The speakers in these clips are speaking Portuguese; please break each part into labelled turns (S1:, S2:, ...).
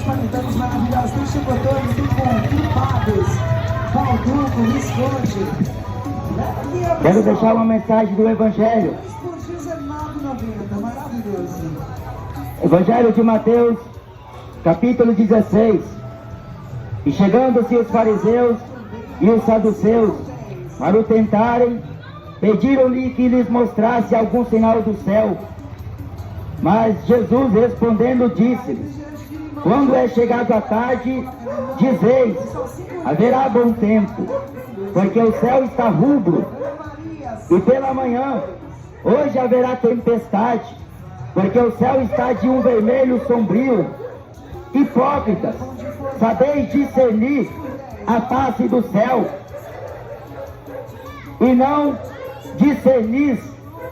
S1: panetones maravilhosos. Tem chocotone, tem culpados, balduco, visconde.
S2: Quero deixar uma mensagem do Evangelho.
S1: 2 por X é R$ 9,90. Maravilhoso.
S2: Evangelho de Mateus, capítulo 16. E chegando-se os fariseus e os saduceus para o tentarem, pediram-lhe que lhes mostrasse algum sinal do céu. Mas Jesus respondendo disse-lhes: quando é chegado a tarde, dizeis, haverá bom tempo, porque o céu está rubro. E pela manhã, hoje haverá tempestade, porque o céu está de um vermelho sombrio. Hipócritas, sabeis discernir a face do céu, e não discernis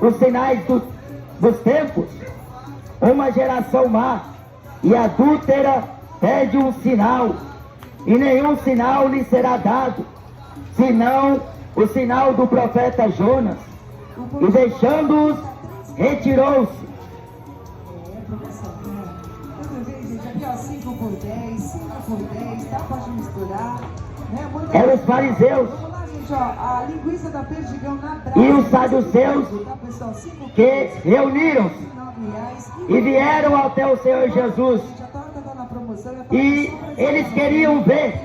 S2: os sinais dos tempos. Uma geração má e adúltera pede um sinal, e nenhum sinal lhe será dado, senão o sinal do profeta Jonas. E deixando-os, retirou-se.
S1: Aqui, ó, 5 por 10, 5 por 10, tá? Pode misturar. Né?
S2: Eram os fariseus.
S1: Vamos lá, gente, ó, a linguiça da perdigão na brasa.
S2: E os saduceus
S1: Tá, pessoal? 5 por
S2: que
S1: 10,
S2: reuniram-se
S1: R$ 9,00.
S2: e vieram até o Senhor Jesus.
S1: Gente, a torta tá na promoção. Já tá
S2: E eles queriam ver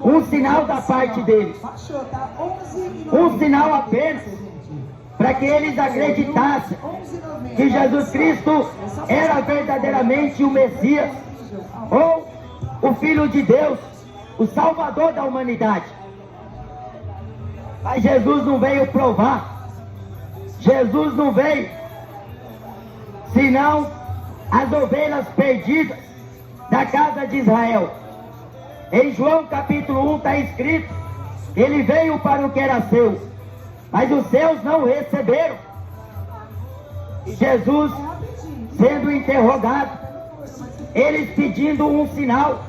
S2: um sinal da parte deles,
S1: baixou, tá? 11,90.
S2: um sinal apenas, para que eles acreditassem que Jesus Cristo era verdadeiramente o Messias, ou o Filho de Deus, o Salvador da humanidade. Mas Jesus não veio provar, Jesus não veio, senão as ovelhas perdidas da casa de Israel. Em João capítulo 1 está escrito: ele veio para o que era seu, mas os seus não o receberam. Jesus sendo interrogado, eles pedindo um sinal.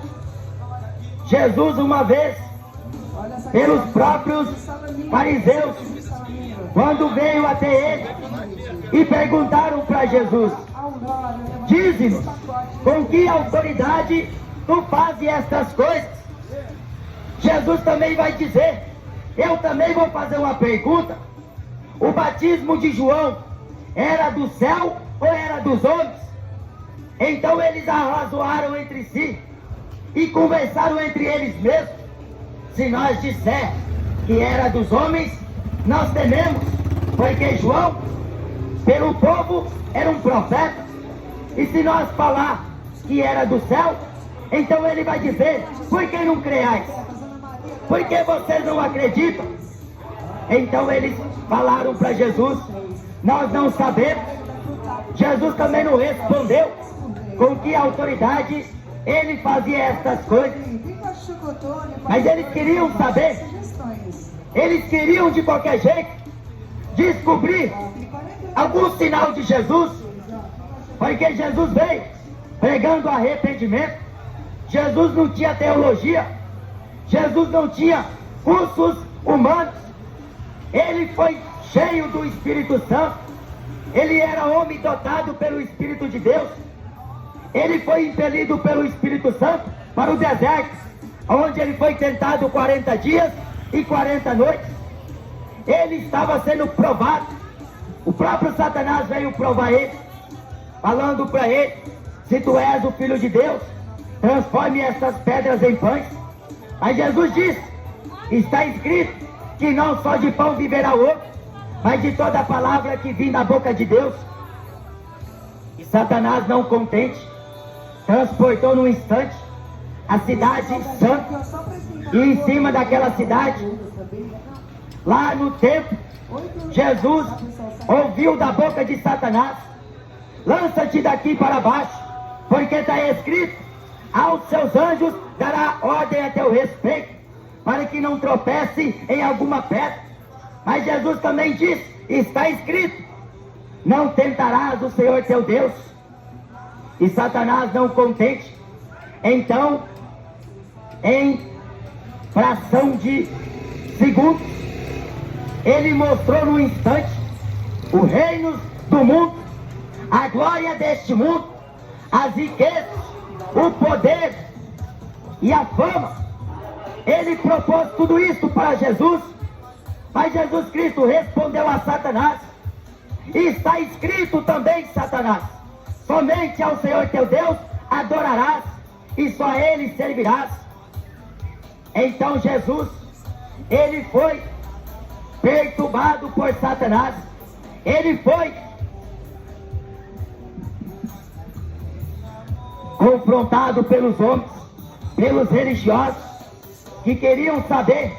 S2: Jesus, uma vez, pelos próprios fariseus, quando veio até ele e perguntaram para Jesus: dize-nos, com que autoridade tu fazes estas coisas? Jesus também vai dizer: eu também vou fazer uma pergunta. O batismo de João era do céu ou era dos homens? Então eles arrazoaram entre si e conversaram entre eles mesmos: se nós disser que era dos homens, nós tememos, porque João, pelo povo, era um profeta. E se nós falar que era do céu, então ele vai dizer: por que não creais? Por que vocês não acreditam? Então eles falaram para Jesus: nós não sabemos. Jesus também não respondeu com que autoridade ele fazia estas coisas. Mas eles queriam saber, eles queriam de qualquer jeito descobrir algum sinal de Jesus, porque Jesus veio pregando arrependimento. Jesus não tinha teologia, Jesus não tinha cursos humanos, ele foi cheio do Espírito Santo, ele era homem dotado pelo Espírito de Deus, ele foi impelido pelo Espírito Santo para o deserto, onde ele foi tentado 40 dias e 40 noites, ele estava sendo provado, o próprio Satanás veio provar ele, falando para ele: se tu és o Filho de Deus, transforme essas pedras em pães. Mas Jesus disse: está escrito que não só de pão viverá o homem, mas de toda a palavra que vem da boca de Deus. E Satanás, não contente, transportou num instante a cidade santa, e em cima daquela cidade, lá no templo, Jesus ouviu da boca de Satanás: lança-te daqui para baixo, porque está escrito: aos seus anjos dará ordem a teu respeito, para que não tropece em alguma pedra. Mas Jesus também disse: está escrito, não tentarás o Senhor teu Deus. E Satanás, não contente, então, em fração de segundos, ele mostrou no instante o reino do mundo, a glória deste mundo, as riquezas, o poder e a fama. Ele propôs tudo isso para Jesus, mas Jesus Cristo respondeu a Satanás: e está escrito também, Satanás, somente ao Senhor teu Deus adorarás, e só a Ele servirás. Então Jesus, ele foi perturbado por Satanás, ele foi confrontado pelos homens, pelos religiosos, que queriam saber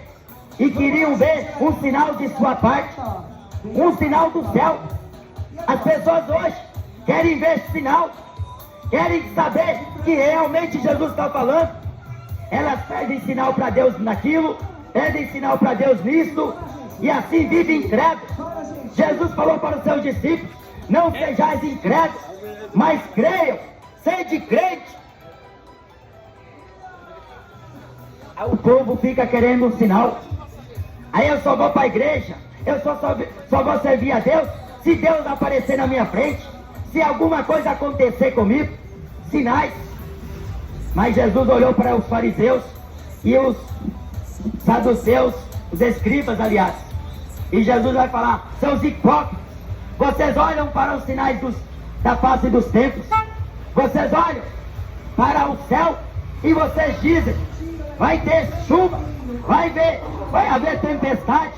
S2: e queriam ver um sinal de sua parte, um sinal do céu. As pessoas hoje querem ver esse sinal, querem saber que realmente Jesus está falando. Elas pedem sinal para Deus naquilo, pedem sinal para Deus nisso, e assim vivem incrédulos. Jesus falou para os seus discípulos: não sejais incrédulos, mas creiam, sede crente. Aí o povo fica querendo um sinal. Aí eu só vou para a igreja, eu só vou servir a Deus se Deus aparecer na minha frente, se alguma coisa acontecer comigo, sinais. Mas Jesus olhou para os fariseus e os saduceus, os escribas, aliás, e Jesus vai falar: seus hipócritas, vocês olham para os sinais da face dos templos, vocês olham para o céu e vocês dizem: vai ter chuva, vai haver tempestade.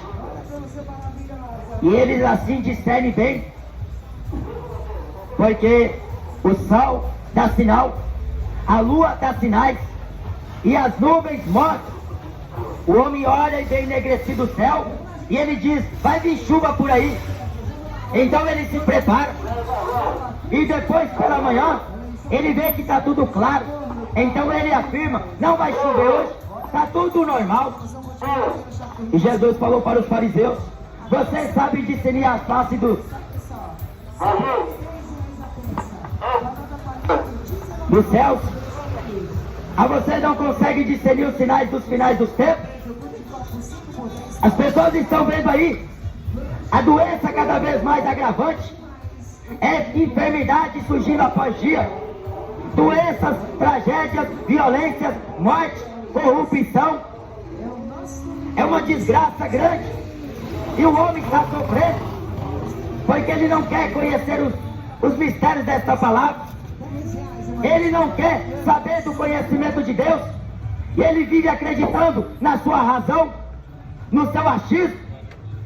S2: E eles assim discernem bem, porque o sol dá sinal, a lua dá sinais, e as nuvens mostram. O homem olha e vê enegrecido o céu, e ele diz: vai vir chuva por aí. Então ele se prepara, e depois pela manhã ele vê que está tudo claro. Então ele afirma: não vai chover hoje, está tudo normal. E Jesus falou para os fariseus: vocês sabem discernir a face dos céus, a vocês não conseguem discernir os sinais dos finais dos tempos? As pessoas estão vendo aí a doença cada vez mais agravante, é enfermidade surgindo após dia, doenças, tragédias, violências, morte, corrupção. É uma desgraça grande, e o homem está sofrendo porque ele não quer conhecer os mistérios desta palavra. Ele não quer saber do conhecimento de Deus, e ele vive acreditando na sua razão, no seu achismo,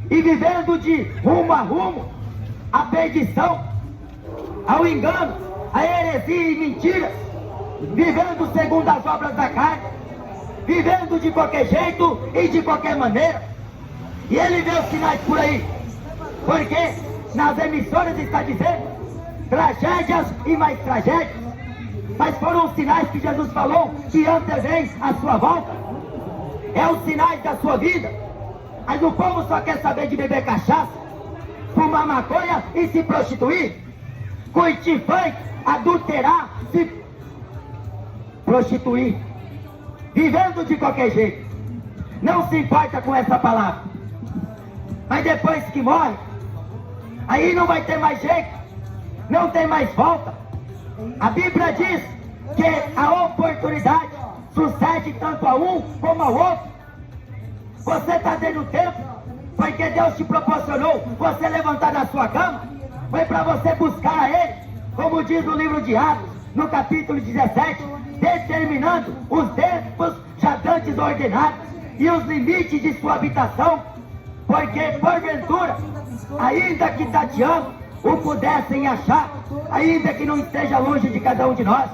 S2: e vivendo de rumo a rumo, a perdição, ao engano, a heresia e mentira, vivendo segundo as obras da carne, vivendo de qualquer jeito e de qualquer maneira. E ele vê os sinais por aí, porque nas emissoras está dizendo tragédias e mais tragédias, mas foram os sinais que Jesus falou que antevém a sua volta. É os sinais da sua vida. Mas o povo só quer saber de beber cachaça, fumar maconha e se prostituir, curtir funk, adulterar, se prostituir, vivendo de qualquer jeito. Não se importa com essa palavra. Mas depois que morre, aí não vai ter mais jeito, não tem mais volta. A Bíblia diz que a oportunidade sucede tanto a um como ao outro. Você está tendo tempo, porque Deus te proporcionou você levantar da sua cama, foi para você buscar a Ele, como diz no livro de Atos, no capítulo 17, determinando os tempos já dantes ordenados e os limites de sua habitação, porque porventura, ainda que tateando, o pudessem achar, ainda que não esteja longe de cada um de nós.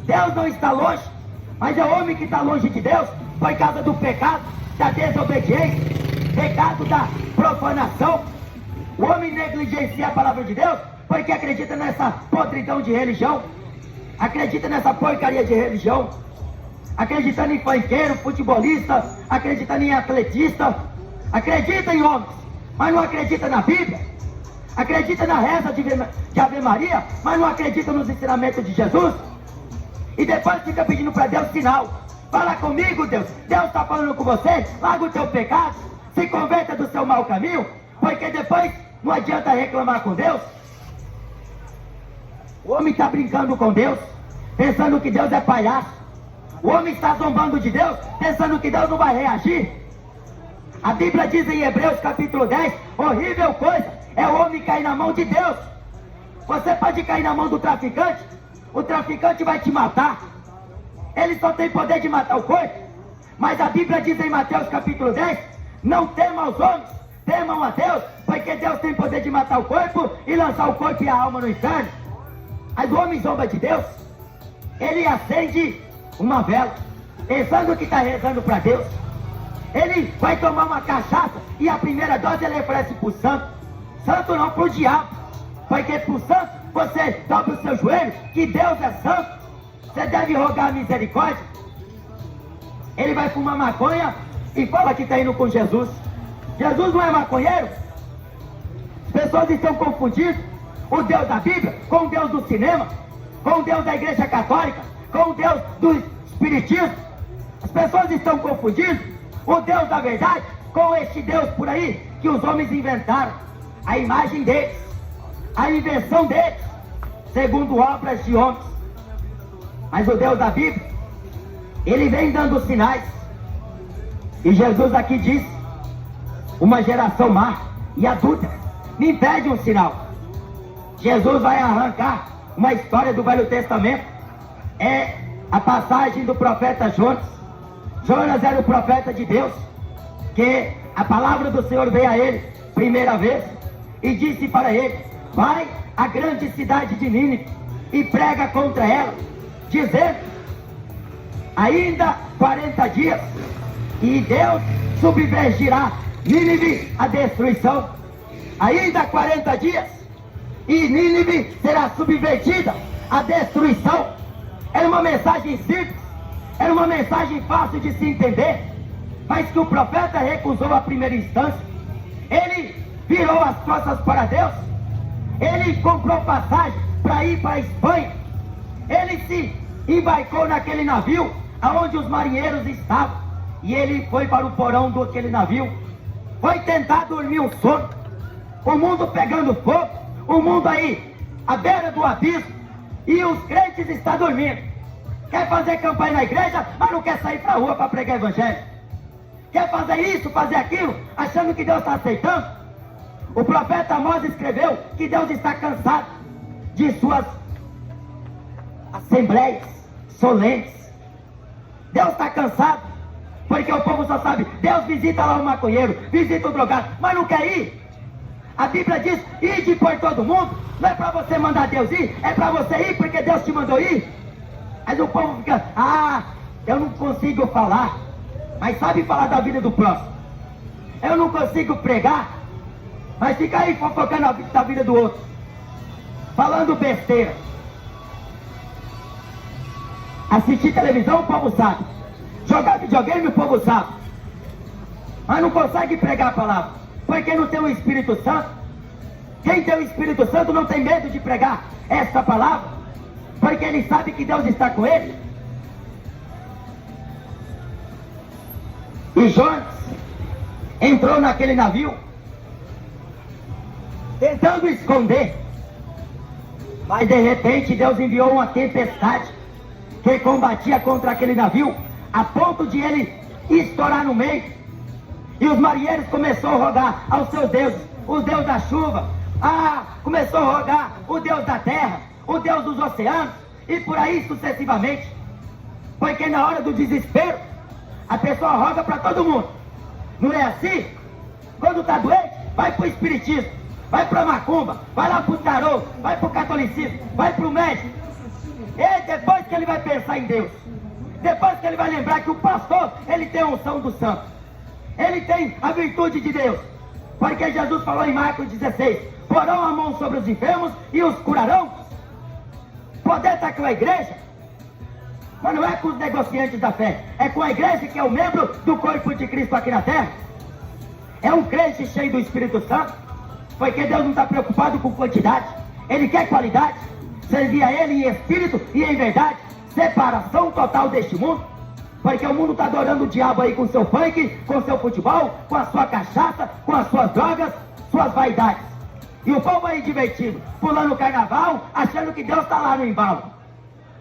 S2: Deus não está longe, mas é o homem que está longe de Deus por causa do pecado, da desobediência, pecado da profanação. O homem negligencia a palavra de Deus porque acredita nessa podridão de religião, acredita nessa porcaria de religião, acreditando em funkeiro, futebolista, acreditando em atletista, acredita em homens, mas não acredita na Bíblia, acredita na reza de Ave Maria, mas não acredita nos ensinamentos de Jesus, e depois fica pedindo para Deus sinal. Fala comigo, Deus, Deus está falando com você, larga o teu pecado, se converta do seu mau caminho, porque depois não adianta reclamar com Deus. O homem está brincando com Deus, pensando que Deus é palhaço. O homem está zombando de Deus, pensando que Deus não vai reagir. A Bíblia diz em Hebreus capítulo 10, horrível coisa é o homem cair na mão de Deus. Você pode cair na mão do traficante, o traficante vai te matar. Ele só tem poder de matar o corpo. Mas a Bíblia diz em Mateus capítulo 10, não temam os homens, temam a Deus, porque Deus tem poder de matar o corpo e lançar o corpo e a alma no inferno. Mas o homem zomba de Deus, ele acende uma vela, pensando que está rezando para Deus. Ele vai tomar uma cachaça e a primeira dose ele oferece para o santo. Santo não, para o diabo. Porque para o santo você dobra o seu joelho, que Deus é santo. Você deve rogar a misericórdia. Ele vai fumar maconha e fala que está indo com Jesus. Jesus não é maconheiro. As pessoas estão confundindo o Deus da Bíblia com o Deus do cinema, com o Deus da Igreja Católica, com o Deus do Espiritismo. As pessoas estão confundindo o Deus da verdade com este Deus por aí que os homens inventaram, a imagem deles, a invenção deles, segundo obras de homens. Mas o Deus da Bíblia, ele vem dando sinais. E Jesus aqui diz, uma geração má e adulta me pede um sinal. Jesus vai arrancar uma história do Velho Testamento. É a passagem do profeta Jonas. Jonas era o profeta de Deus, que a palavra do Senhor veio a ele primeira vez e disse para ele, vai à grande cidade de Nínive e prega contra ela, dizendo, ainda 40 dias e Deus submergirá Nínive à destruição. Ainda 40 dias e Nínive será subvertida à destruição. Era uma mensagem simples, era uma mensagem fácil de se entender, mas que o profeta recusou à primeira instância. Ele virou as costas para Deus, ele comprou passagem para ir para a Espanha, ele se embarcou naquele navio aonde os marinheiros estavam, e ele foi para o porão daquele navio, foi tentar dormir um sono, o mundo pegando fogo, o mundo aí à beira do abismo, e os crentes estão dormindo. Quer fazer campanha na igreja, mas não quer sair para a rua para pregar evangelho. Quer fazer isso, fazer aquilo, achando que Deus está aceitando. O profeta Amós escreveu que Deus está cansado de suas assembleias solenes. Deus está cansado, porque o povo só sabe, Deus visita lá o maconheiro, visita o drogado, mas não quer ir. A Bíblia diz, ide por todo mundo. Não é para você mandar Deus ir, é para você ir porque Deus te mandou ir. Mas o povo fica, eu não consigo falar, mas sabe falar da vida do próximo. Eu não consigo pregar, mas fica aí fofocando da vida do outro, falando besteira. Assistir televisão, o povo sabe. Jogar videogame, o povo sabe. Mas não consegue pregar a palavra, porque não tem o Espírito Santo. Quem tem o Espírito Santo não tem medo de pregar essa palavra, porque ele sabe que Deus está com ele. E Jonas entrou naquele navio tentando esconder, mas de repente Deus enviou uma tempestade que combatia contra aquele navio, a ponto de ele estourar no meio. E os marinheiros começaram a rogar aos seus deuses, o Deus da chuva, começou a rogar o Deus da terra, o Deus dos oceanos, e por aí sucessivamente. Porque na hora do desespero, a pessoa roga para todo mundo. Não é assim? Quando está doente, vai para o espiritismo, vai para a macumba, vai lá para o tarô, vai para o catolicismo, vai para o médico. E depois que ele vai pensar em Deus, depois que ele vai lembrar que o pastor, ele tem a unção do santo, ele tem a virtude de Deus, porque Jesus falou em Marcos 16, porão a mão sobre os enfermos e os curarão. Poder está com a igreja, mas não é com os negociantes da fé, é com a igreja que é o membro do corpo de Cristo aqui na terra. É um crente cheio do Espírito Santo, porque Deus não está preocupado com quantidade, ele quer qualidade. Servir a ele em espírito e em verdade, separação total deste mundo, porque o mundo está adorando o diabo aí com seu funk, com seu futebol, com a sua cachaça, com as suas drogas, suas vaidades. E o povo aí divertido, pulando o carnaval, achando que Deus está lá no embalo.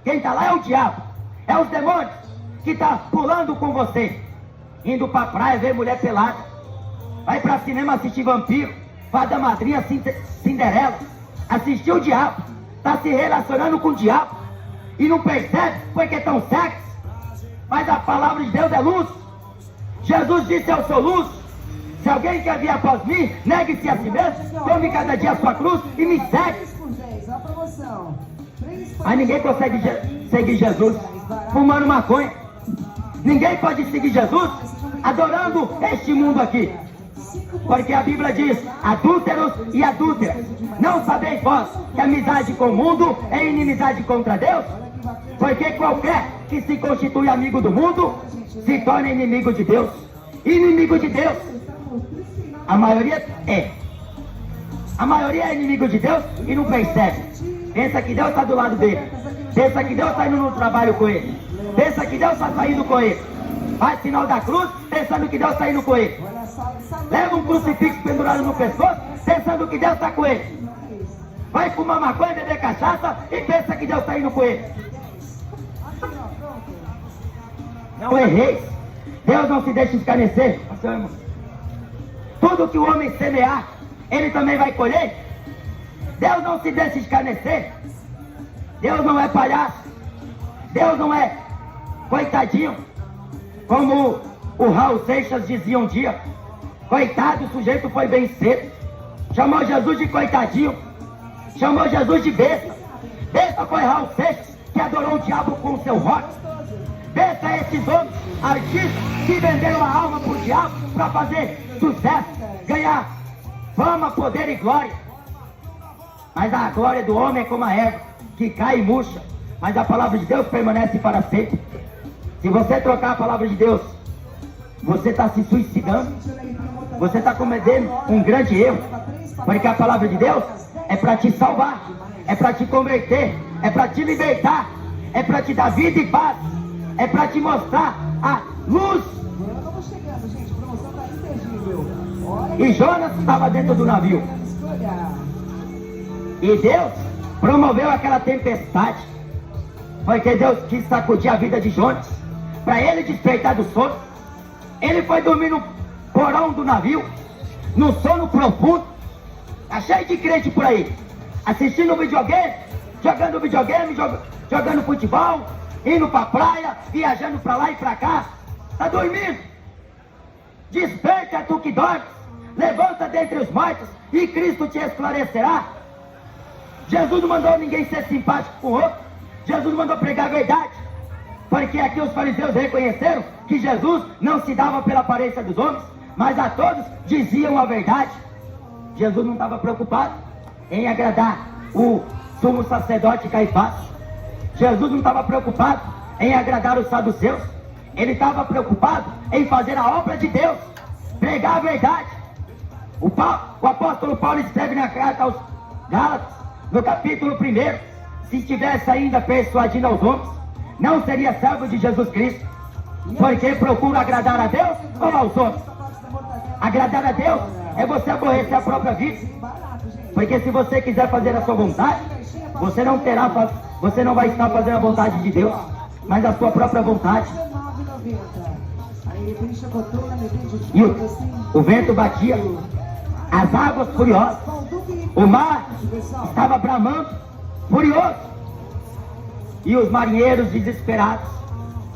S2: Quem está lá é o diabo, é os demônios, que está pulando com você, indo pra praia ver mulher pelada, vai pra cinema assistir vampiro, fada madrinha, Cinderela, assistir o diabo, tá se relacionando com o diabo e não percebe porque tão cegos. Mas a palavra de Deus é luz. Jesus disse: eu sou luz. Se alguém quer vir após mim, negue-se a si mesmo, tome cada dia a sua cruz e me segue. Aí ninguém consegue seguir Jesus fumando maconha. Ninguém pode seguir Jesus adorando este mundo aqui. Porque a Bíblia diz: adúlteros e adúlteras, não sabeis vós que amizade com o mundo é inimizade contra Deus? Porque qualquer que se constitui amigo do mundo se torna inimigo de Deus. Inimigo de Deus, a maioria é. A maioria é inimigo de Deus e não percebe. Pensa que Deus está do lado dele. Pensa que Deus está indo no trabalho com ele. Pensa que Deus está saindo com ele. Faz sinal da cruz pensando que Deus está indo com ele. Leva um crucifixo pendurado no pescoço pensando que Deus está com ele. Vai fumar maconha, beber cachaça e pensa que Deus está indo com ele. Não errei. Deus não se deixa escarnecer. Tudo que o homem semear, ele também vai colher. Deus não se deixa escarnecer. Deus não é palhaço. Deus não é coitadinho. Como o Raul Seixas dizia um dia: coitado, o sujeito foi bem cedo. Chamou Jesus de coitadinho. Chamou Jesus de besta. Besta foi Raul Seixas, que adorou o diabo com o seu rock. Besta é esses homens, artistas, que venderam a alma pro diabo para fazer sucesso, ganhar fama, poder e glória. Mas a glória do homem é como a erva, que cai e murcha. Mas a palavra de Deus permanece para sempre. Se você trocar a palavra de Deus, você está se suicidando. Você está cometendo um grande erro. Porque a palavra de Deus é para te salvar, é para te converter, é para te libertar, é para te dar vida e paz, é para te mostrar a luz. E Jonas estava dentro do navio. E Deus promoveu aquela tempestade, porque Deus quis sacudir a vida de Jonas, para ele despertar do sono. Ele foi dormir no porão do navio, no sono profundo. Tá cheio de crente por aí, assistindo videogame, jogando futebol, indo pra praia, viajando pra lá e pra cá. Tá dormindo. Desperta, tu que dormes, levanta dentre os mortos e Cristo te esclarecerá. Jesus não mandou ninguém ser simpático com o outro. Jesus mandou pregar a verdade. Porque aqui os fariseus reconheceram que Jesus não se dava pela aparência dos homens, mas a todos diziam a verdade. Jesus não estava preocupado em agradar o sumo sacerdote Caifás. Jesus não estava preocupado em agradar os saduceus. Ele estava preocupado em fazer a obra de Deus, pregar a verdade. O apóstolo Paulo escreve na carta aos Gálatas, no capítulo 1: se estivesse ainda persuadindo aos homens, não seria servo de Jesus Cristo. Porque procura agradar a Deus ou aos homens? Agradar a Deus é você aborrecer a própria vida. Porque se você quiser fazer a sua vontade, você não vai estar fazendo a vontade de Deus, mas a sua própria vontade. E o vento batia, as águas furiosas, o mar estava bramando, furioso. E os marinheiros desesperados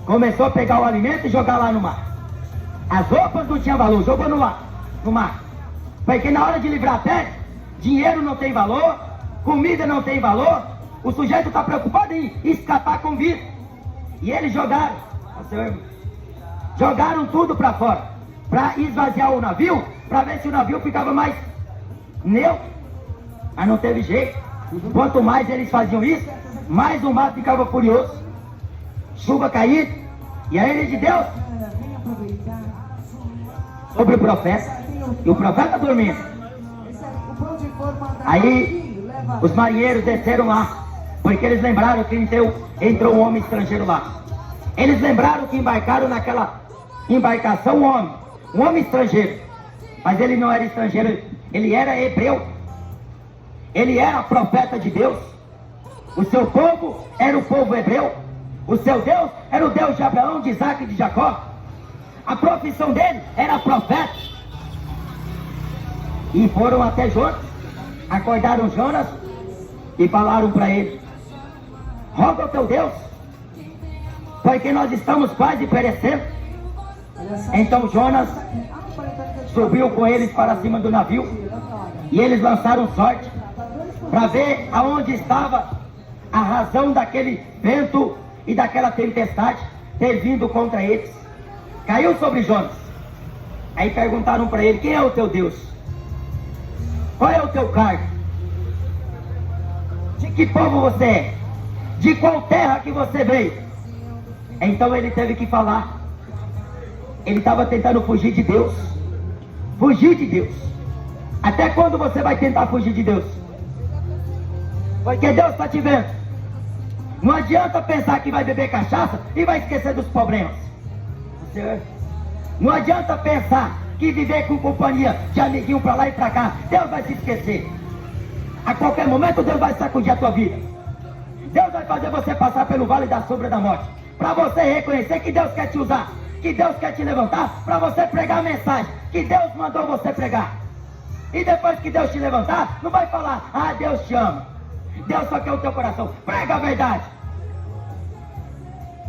S2: começou a pegar o alimento e jogar lá no mar. As roupas não tinham valor, jogou no mar. Porque na hora de livrar a pele, dinheiro não tem valor, comida não tem valor. O sujeito está preocupado em escapar com vida. E eles jogaram tudo para fora, para esvaziar o navio, para ver se o navio ficava mais neutro. Mas não teve jeito. Quanto mais eles faziam isso, mais o mar ficava furioso. Chuva caída, e a ira de Deus sobre o profeta. E o profeta dormindo. Aí os marinheiros desceram lá, porque eles lembraram que entrou um homem estrangeiro lá. Eles lembraram que embarcaram naquela embarcação um homem estrangeiro. Mas ele não era estrangeiro, ele era hebreu. Ele era profeta de Deus. O seu povo era o povo hebreu. O seu Deus era o Deus de Abraão, de Isaac e de Jacó. A profissão dele era profeta. E foram até Jonas, acordaram Jonas e falaram para ele: roga ao teu Deus, porque nós estamos quase perecendo. Então Jonas subiu com eles para cima do navio, e eles lançaram sorte para ver aonde estava a razão daquele vento e daquela tempestade ter vindo contra eles. Caiu sobre Jonas. Aí perguntaram para ele: quem é o teu Deus? Qual é o teu cargo? De que povo você é? De qual terra que você veio? Então ele teve que falar. Ele estava tentando fugir de Deus. Fugir de Deus. Até quando você vai tentar fugir de Deus? Porque Deus está te vendo. Não adianta pensar que vai beber cachaça e vai esquecer dos problemas. Não adianta pensar que viver com companhia de amiguinho para lá e para cá, Deus vai se esquecer. A qualquer momento Deus vai sacudir a tua vida. Deus vai fazer você passar pelo vale da sombra da morte, para você reconhecer que Deus quer te usar, que Deus quer te levantar, para você pregar a mensagem que Deus mandou você pregar. E depois que Deus te levantar, não vai falar: ah, Deus te ama, Deus só quer o teu coração. Prega a verdade.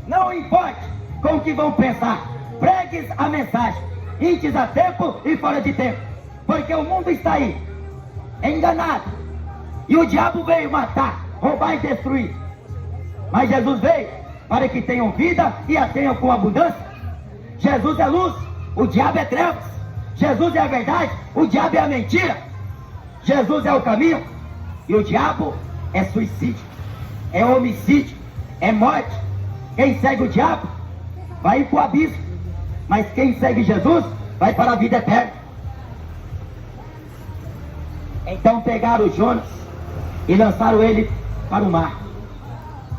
S2: Não importe com o que vão pensar, pregues a mensagem, antes a tempo e fora de tempo, porque o mundo está aí, enganado, e o diabo veio matar, roubar e destruir. Mas Jesus veio para que tenham vida e a tenham com abundância. Jesus é luz, o diabo é trevas. Jesus é a verdade, o diabo é a mentira. Jesus é o caminho e o diabo é suicídio, é homicídio, é morte. Quem segue o diabo vai para o abismo, mas quem segue Jesus vai para a vida eterna. Então pegaram Jonas e lançaram ele para o mar.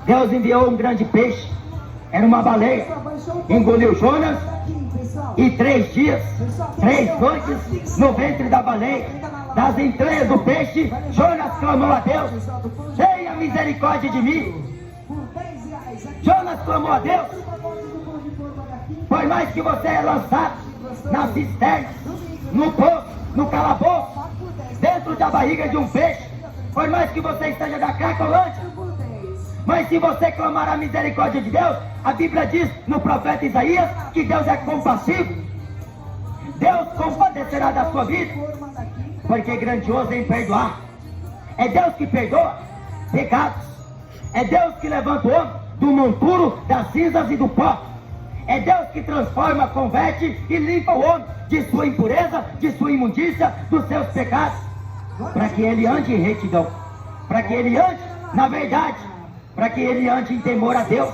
S2: Deus enviou um grande peixe, era uma baleia, engoliu Jonas, e 3 dias, 3 noites no ventre da baleia, das entranhas do peixe, Jonas clamou a Deus: tenha misericórdia de mim. Jonas clamou a Deus. Por mais que você é lançado na cisterna, no poço, no calabouço, dentro da barriga de um peixe, por mais que você esteja da Cracolândia, mas se você clamar a misericórdia de Deus, a Bíblia diz no profeta Isaías que Deus é compassivo. Deus compadecerá da sua vida, porque grandioso em perdoar. É Deus que perdoa pecados. É Deus que levanta o homem do monturo, das cinzas e do pó. É Deus que transforma, converte e limpa o homem de sua impureza, de sua imundícia, dos seus pecados, para que ele ande em retidão, para que ele ande na verdade, para que ele ande em temor a Deus.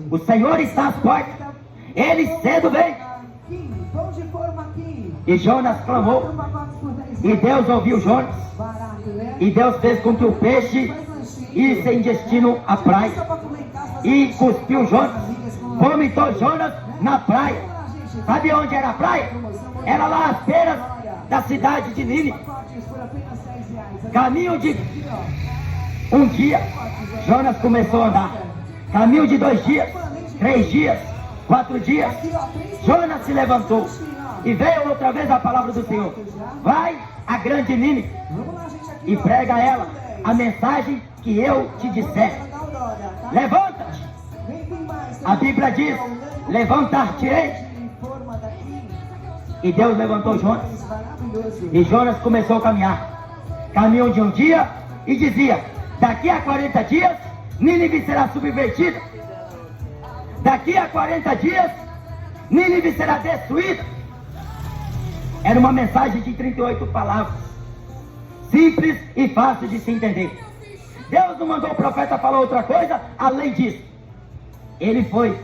S2: O Senhor está às portas, ele cedo vem. E Jonas clamou, e Deus ouviu Jonas, e Deus fez com que o peixe isse em destino à praia, e cuspiu Jonas, vomitou Jonas na praia. Sabe onde era a praia? Era lá às beiras da cidade de Nínive. Caminho de um dia, Jonas começou a andar. Caminho de 2 dias, 3 dias, 4 dias, Jonas se levantou e veio outra vez a palavra do Senhor: vai a grande Nínive e prega a ela a mensagem que eu te disser. Levanta-te. A Bíblia diz: levantar-te-ei. E Deus levantou Jonas, e Jonas começou a caminhar. Caminhou de um dia e dizia: daqui a 40 dias Nínive será subvertida. Daqui a 40 dias Nínive será destruída. Era uma mensagem de 38 palavras, simples e fácil de se entender. Deus não mandou o profeta falar outra coisa além disso. Ele foi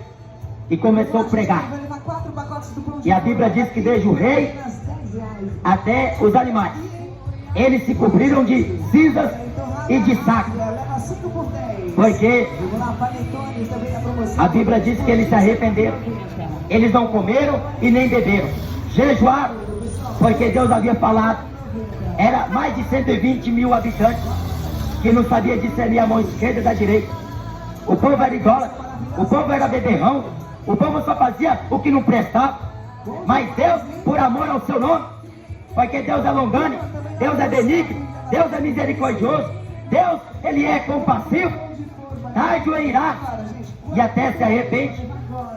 S2: e começou a pregar. E a Bíblia diz que desde o rei até os animais, eles se cobriram de cinzas e de saco, porque a Bíblia diz que eles se arrependeram. Eles não comeram e nem beberam, jejuaram, porque Deus havia falado. Era mais de 120 mil habitantes que não sabia discernir a mão esquerda da direita. o povo era idólatra, o povo era beberrão, o povo só fazia o que não prestava. Mas Deus, por amor ao seu nome, porque Deus é longânimo, Deus é benigno, Deus é misericordioso, Deus, Ele é compassivo, tarde irá e até se arrepende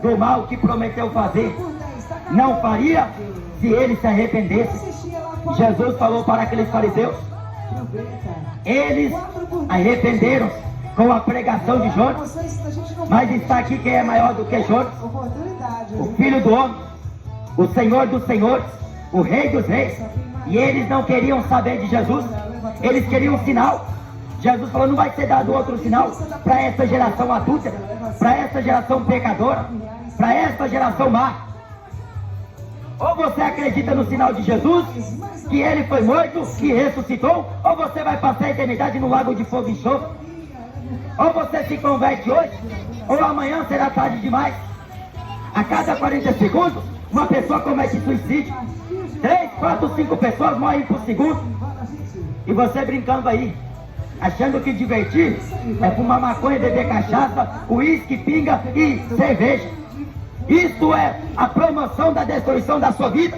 S2: do mal que prometeu fazer. Não faria se Ele se arrependesse. Jesus falou para aqueles fariseus, eles arrependeram com a pregação de Jonas, mas está aqui quem é maior do que Jonas, o Filho do Homem, o Senhor dos Senhores, o Rei dos Reis. E eles não queriam saber de Jesus, eles queriam um sinal. Jesus falou, não vai ser dado outro sinal para essa geração adúltera, para essa geração pecadora, para essa geração má. Ou você acredita no sinal de Jesus, que Ele foi morto, que ressuscitou, ou você vai passar a eternidade no lago de fogo e enxofre. Ou você se converte hoje, ou amanhã será tarde demais. A cada 40 segundos, uma pessoa comete suicídio. 3, 4, 5 pessoas morrem por segundo. E você brincando aí, achando que divertir é fumar maconha, beber cachaça, uísque, pinga e cerveja. Isto é a promoção da destruição da sua vida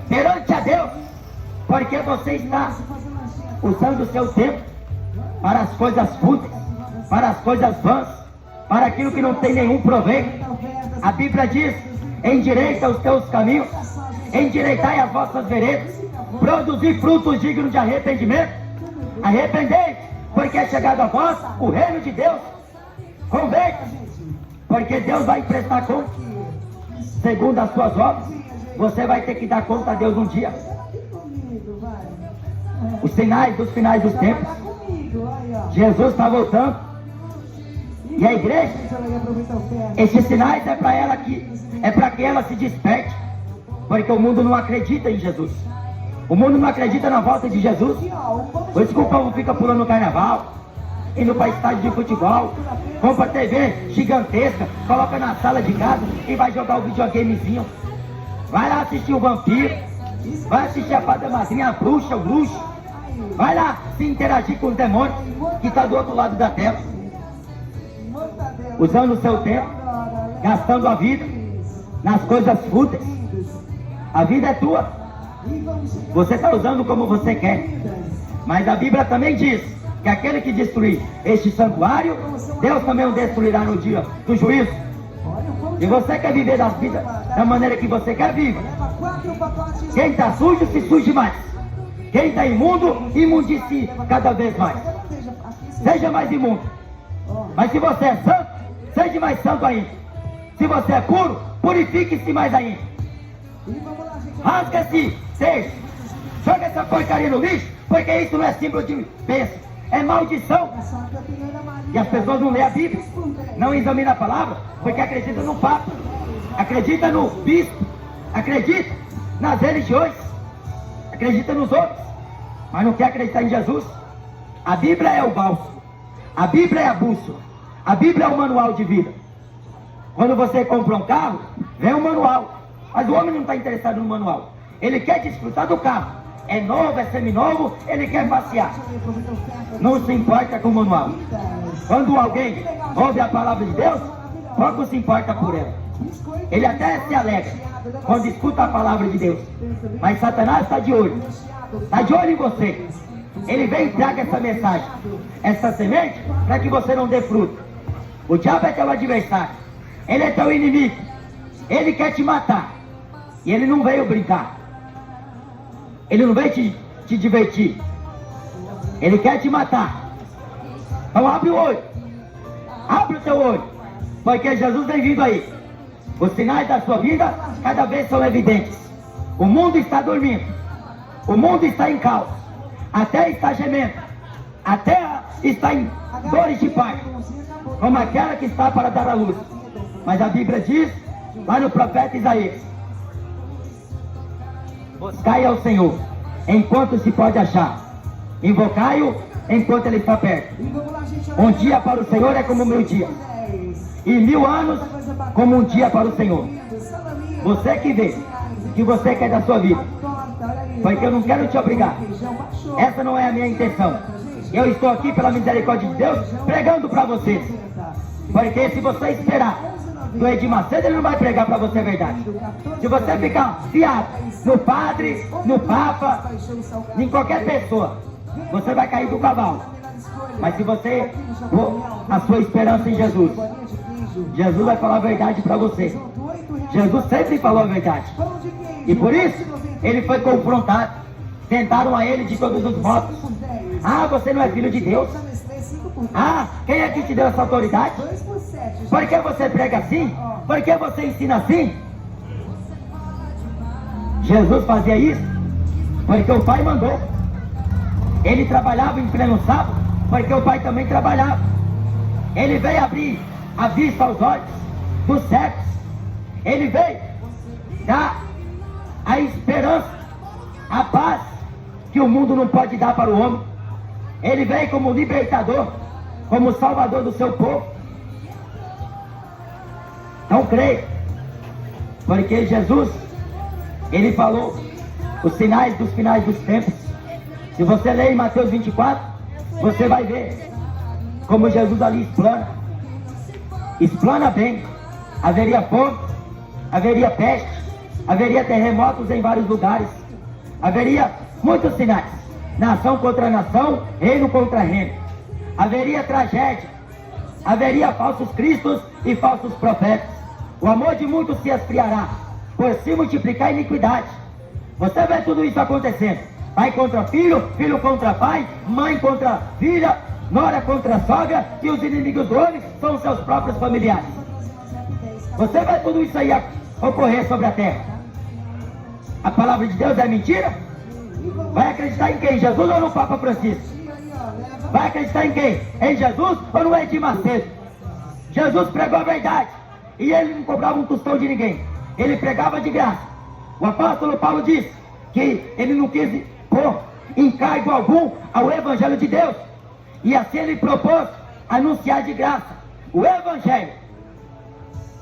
S2: perante a Deus, porque você está usando o seu tempo para as coisas fúteis, para as coisas vãs, para aquilo que não tem nenhum proveito. A Bíblia diz, endireita os teus caminhos, endireitai as vossas veredas, produzir frutos dignos de arrependimento. Arrependei, porque é chegado a vós o reino de Deus. Converta, porque Deus vai prestar conta segundo as suas obras. Você vai ter que dar conta a Deus um dia. Os sinais dos finais dos tempos. Jesus está voltando. E a igreja, esses sinais é para ela que ela se desperte. Porque o mundo não acredita em Jesus. O mundo não acredita na volta de Jesus. Por isso que o povo fica pulando no carnaval, indo para estádio de futebol, compra TV gigantesca, coloca na sala de casa e vai jogar o videogamezinho. Vai lá assistir o vampiro, vai assistir a fada madrinha, a bruxa, o bruxo. Vai lá se interagir com os demônios que está do outro lado da tela. Usando o seu tempo, gastando a vida nas coisas fúteis. A vida é tua. Você está usando como você quer. Mas a Bíblia também diz que aquele que destruir este santuário, Deus também o destruirá no dia do juízo. E você quer viver da vida da maneira que você quer viver. Quem está sujo, se suje mais. Quem está imundo, imundicie cada vez mais. Seja mais imundo. Mas se você é santo, seja mais santo ainda. Se você é puro, purifique-se mais ainda. Rasga-se, seja. Joga essa porcaria no lixo, porque isso não é símbolo de bênção, é maldição. E as pessoas não lêem a Bíblia, não examinam a palavra, porque acreditam no Papa, acredita no bispo, acredita nas religiões, acredita nos outros, mas não quer acreditar em Jesus. A Bíblia é o bálsamo, a Bíblia é a bússola, a Bíblia é o manual de vida. Quando você compra um carro, vem um manual. Mas o homem não está interessado no manual. Ele quer desfrutar do carro. É novo, é seminovo, ele quer passear. Não se importa com o manual. Quando alguém ouve a palavra de Deus, pouco se importa por ela. Ele até se alegra quando escuta a palavra de Deus. Mas Satanás está de olho. Está de olho em você. Ele vem e traga essa mensagem, essa semente, para que você não dê fruto. O diabo é teu adversário. Ele é teu inimigo. Ele quer te matar. E ele não veio brincar. Ele não veio te divertir. Ele quer te matar. Então abre o olho. Abre o teu olho. Porque Jesus vem vindo aí. Os sinais da sua vida cada vez são evidentes. O mundo está dormindo. O mundo está em caos. A terra está gemendo. A terra está em dores de parto, como aquela que está para dar à luz. Mas a Bíblia diz, lá no profeta Isaías, buscai ao Senhor enquanto se pode achar, invocai-o enquanto ele está perto. Um dia para o Senhor é como 1000 dias, e 1000 anos como um dia para o Senhor. Você que vê o que você quer da sua vida, porque eu não quero te obrigar. Essa não é a minha intenção. Eu estou aqui pela misericórdia de Deus pregando para vocês. Porque se você esperar do Edir Macedo, ele não vai pregar para você a verdade. Se você ficar fiado no padre, no papa, em qualquer pessoa, você vai cair do cavalo. Mas se você pôr a sua esperança em Jesus, Jesus vai falar a verdade para você. Jesus sempre falou a verdade. E por isso, ele foi confrontado. Tentaram a ele de todos os modos. Ah, você não é filho de Deus? Ah, quem é que te deu essa autoridade? Por que você prega assim? Por que você ensina assim? Jesus fazia isso porque o Pai mandou. Ele trabalhava em pleno sábado porque o Pai também trabalhava. Ele veio abrir a vista aos olhos dos cegos. Ele veio dar a esperança, a paz que o mundo não pode dar para o homem. Ele veio como libertador, como salvador do seu povo. Não creio, porque Jesus, ele falou os sinais dos finais dos tempos. Se você ler em Mateus 24, você vai ver como Jesus ali explana bem. Haveria fome, haveria peste, haveria terremotos em vários lugares, haveria muitos sinais, nação contra nação, reino contra reino, haveria tragédia, haveria falsos cristos e falsos profetas. O amor de muitos se esfriará, por se multiplicar a iniquidade. Você vê tudo isso acontecendo: pai contra filho, filho contra pai, mãe contra filha, nora contra sogra, e os inimigos do homem são seus próprios familiares. Você vê tudo isso aí ocorrer sobre a terra. A palavra de Deus é mentira? Vai acreditar em quem? Jesus ou no Papa Francisco? Vai acreditar em quem? Em Jesus ou no Edir Macedo? Jesus pregou a verdade e ele não cobrava um tostão de ninguém. Ele pregava de graça. O apóstolo Paulo disse que ele não quis pôr encargo algum ao Evangelho de Deus, e assim ele propôs anunciar de graça o Evangelho.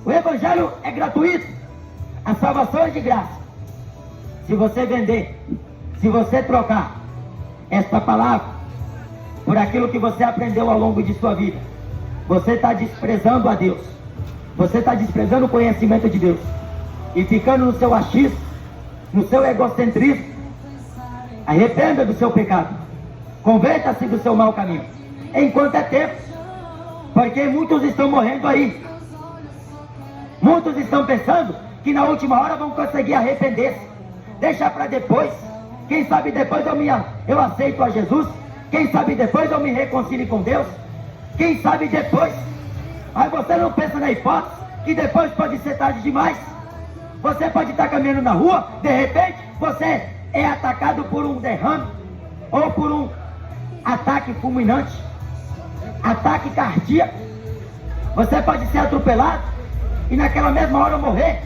S2: O Evangelho é gratuito, a salvação é de graça. Se você vender, se você trocar esta palavra por aquilo que você aprendeu ao longo de sua vida, você está desprezando a Deus. Você está desprezando o conhecimento de Deus e ficando no seu achismo, no seu egocentrismo. Arrependa do seu pecado, converta-se do seu mau caminho enquanto é tempo, porque muitos estão morrendo aí. Muitos estão pensando que na última hora vão conseguir arrepender-se. Deixa para depois. Quem sabe depois eu aceito a Jesus. Quem sabe depois eu me reconcilio com Deus. Quem sabe depois. Mas você não pensa na hipótese que depois pode ser tarde demais. Você pode estar caminhando na rua, de repente você é atacado por um derrame ou por um ataque fulminante, ataque cardíaco. Você pode ser atropelado e naquela mesma hora morrer.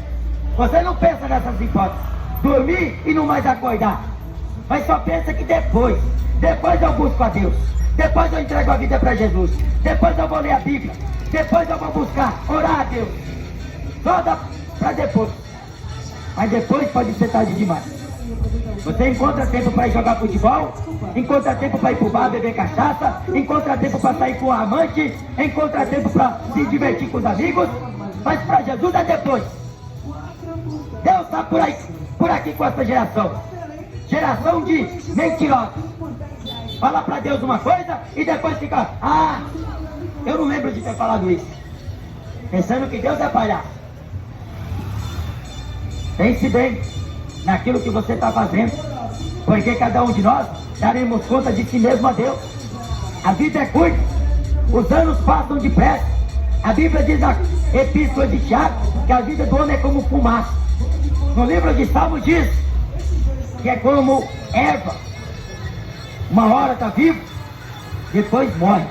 S2: Você não pensa nessas hipóteses, dormir e não mais acordar, mas só pensa que depois eu busco a Deus, depois eu entrego a vida para Jesus, depois eu vou ler a Bíblia, depois eu vou buscar, orar a Deus. Só dá para depois, mas depois pode ser tarde demais. Você encontra tempo para ir jogar futebol, encontra tempo para ir pro bar beber cachaça, encontra tempo para sair com a amante, encontra tempo para se divertir com os amigos, mas para Jesus é depois. Deus está por aqui com essa geração de mentirosos. Fala para Deus uma coisa e depois fica: ah, eu não lembro de ter falado isso, pensando que Deus é palhaço. Pense bem naquilo que você está fazendo, porque cada um de nós daremos conta de si mesmo a Deus. A vida é curta, os anos passam depressa. A Bíblia diz na Epístola de Tiago que a vida do homem é como fumaça. No livro de Salmos diz que é como erva, uma hora está vivo, depois morre,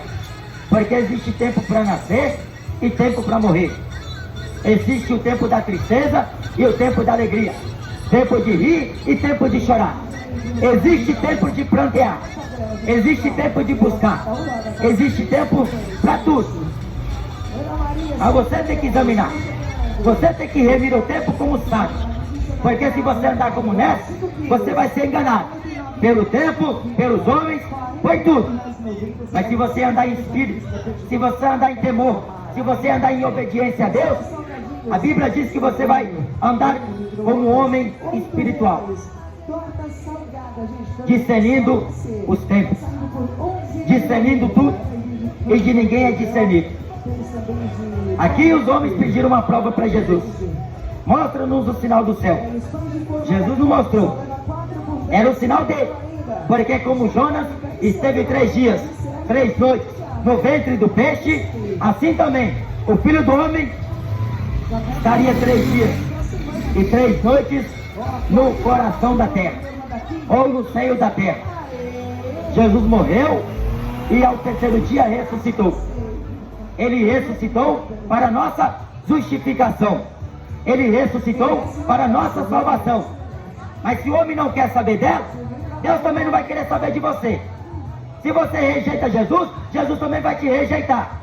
S2: porque existe tempo para nascer e tempo para morrer. Existe o tempo da tristeza e o tempo da alegria, tempo de rir e tempo de chorar. Existe tempo de prantear, existe tempo de buscar, existe tempo para tudo. Mas você tem que examinar, você tem que remir o tempo como sabe, porque se você andar como nessa, você vai ser enganado pelo tempo, pelos homens, por tudo. Mas se você andar em espírito, se você andar em temor, Se você andar em obediência a Deus, a Bíblia diz que você vai andar como um homem espiritual, discernindo os tempos, discernindo tudo, e de ninguém é discernido. Aqui os homens pediram uma prova para Jesus. Mostra-nos o sinal do céu. Jesus não mostrou. Era o sinal dele. Porque como Jonas esteve 3 dias, 3 noites no ventre do peixe, assim também o Filho do Homem estaria 3 dias e 3 noites no coração da terra, ou no seio da terra. Jesus morreu e ao 3º dia ressuscitou. Ele ressuscitou para nossa justificação. Ele ressuscitou para nossa salvação. Mas se o homem não quer saber dela, Deus também não vai querer saber de você. Se você rejeita Jesus, Jesus também vai te rejeitar.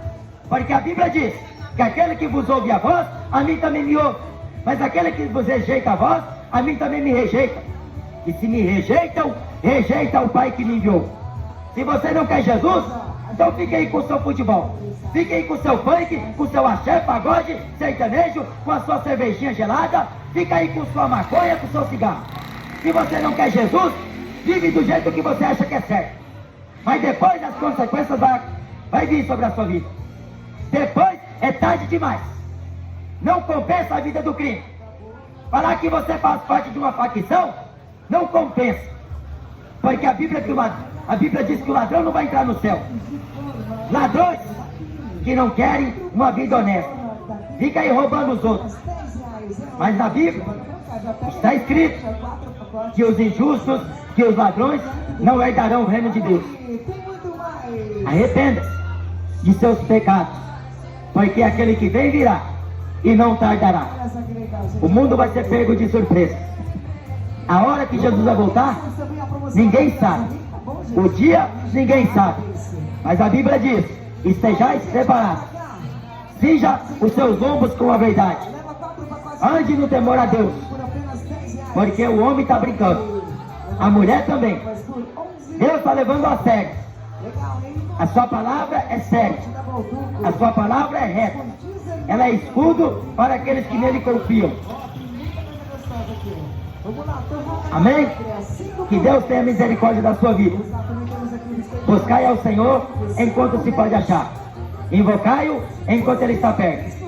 S2: Porque a Bíblia diz que aquele que vos ouve a voz, a mim também me ouve. Mas aquele que vos rejeita a voz, a mim também me rejeita. E se me rejeitam, rejeita o Pai que me enviou. Se você não quer Jesus, então fique aí com o seu futebol. Fique aí com o seu funk, com o seu axé, pagode, sertanejo, com a sua cervejinha gelada. Fica aí com sua maconha, com o seu cigarro. Se você não quer Jesus, vive do jeito que você acha que é certo. Mas depois as consequências vai vir sobre a sua vida. Depois é tarde demais. Não compensa a vida do crime. Falar que você faz parte de uma facção, não compensa. Porque a Bíblia diz que o ladrão não vai entrar no céu. Ladrões que não querem uma vida honesta, fica aí roubando os outros. Mas na Bíblia está escrito que os injustos, que os ladrões não herdarão o reino de Deus. Arrependa-se de seus pecados, porque aquele que vem virá e não tardará. O mundo vai ser pego de surpresa. A hora que Jesus vai voltar, ninguém sabe. O dia, ninguém sabe. Mas a Bíblia diz: estejais preparados. Cinja os seus lombos com a verdade. Ande no temor a Deus. Porque o homem está brincando. A mulher também. Deus está levando a sério. A sua palavra é séria. A sua palavra é reta. Ela é escudo para aqueles que nele confiam. Amém? Que Deus tenha misericórdia da sua vida. Buscai ao Senhor enquanto se pode achar. Invocai-o enquanto ele está perto.